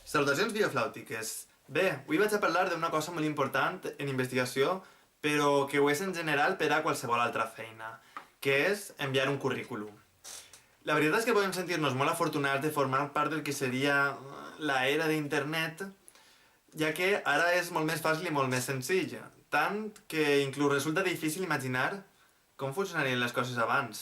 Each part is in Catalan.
Salutacions bioflàutiques. Bé, avui vaig a parlar d'una cosa molt important en investigació, però que ho és en general per a qualsevol altra feina, que és enviar un currículum. La veritat és que podem sentir-nos molt afortunats de formar part del que seria la era d'internet, ja que ara és molt més fàcil i molt més senzill, tant que inclús resulta difícil imaginar com funcionarien les coses abans.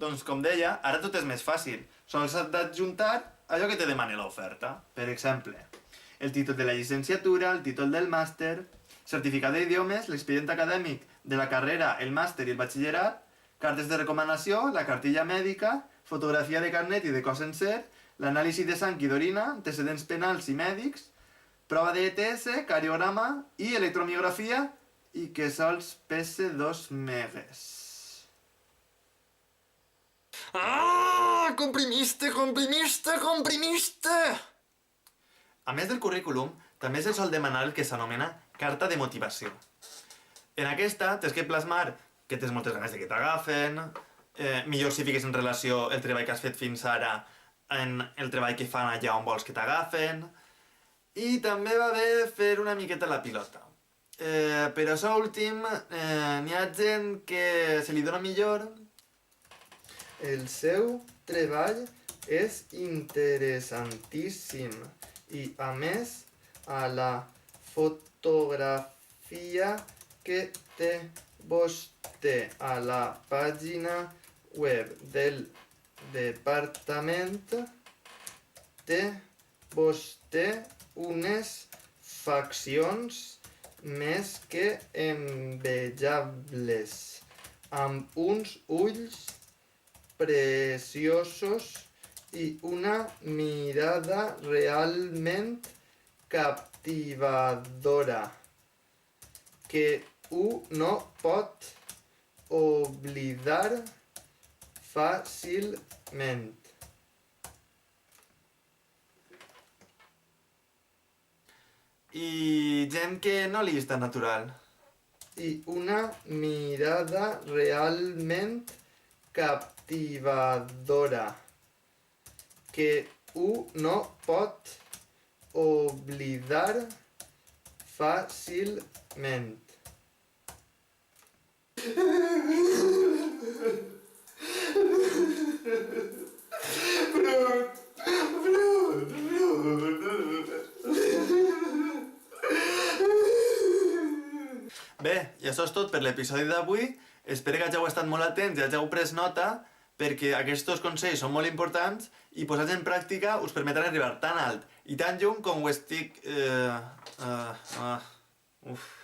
Doncs com deia, ara tot és més fàcil. Sols has d'adjuntar allò que te demana l'oferta. Per exemple, el títol de la llicenciatura, el títol del màster, certificat d'idiomes, l'expedient acadèmic de la carrera, el màster i el batxillerat, cartes de recomanació, la cartilla mèdica, fotografia de carnet i de cos sencer, l'anàlisi de sang i d'orina, antecedents penals i mèdics, prova de ETS, cariograma i electromiografia i que sols pese 2 megues. ¡Ah! ¡Comprimiste, comprimiste, comprimiste! A més del currículum, també se sol demanar el que s'anomena carta de motivació. En aquesta tens que plasmar que tens moltes ganes de que t'agafen, millor si fiques en relació el treball que has fet fins ara en el treball que fan allà on vols que t'agafen, i també va bé fer una miqueta la pilota. Per això últim, n'hi ha gent que se li dona millor. El seu treball és interessantíssim i, a més, a la fotografia que té vostè a la pàgina web del departament té vostè unes faccions més que envejables, amb uns ulls preciosos i una mirada realment captivadora que no pot oblidar fàcilment. I gent que no li és tan natural. I una mirada realment captivadora que no pot oblidar fàcilment. Bé, i això és tot per l'episodi d'avui. Espero que hàgiu estat molt atents i hàgiu pres nota, perquè aquests consells són molt importants i posats en pràctica us permetran arribar tan alt i tan lluny com ho estic... Uf.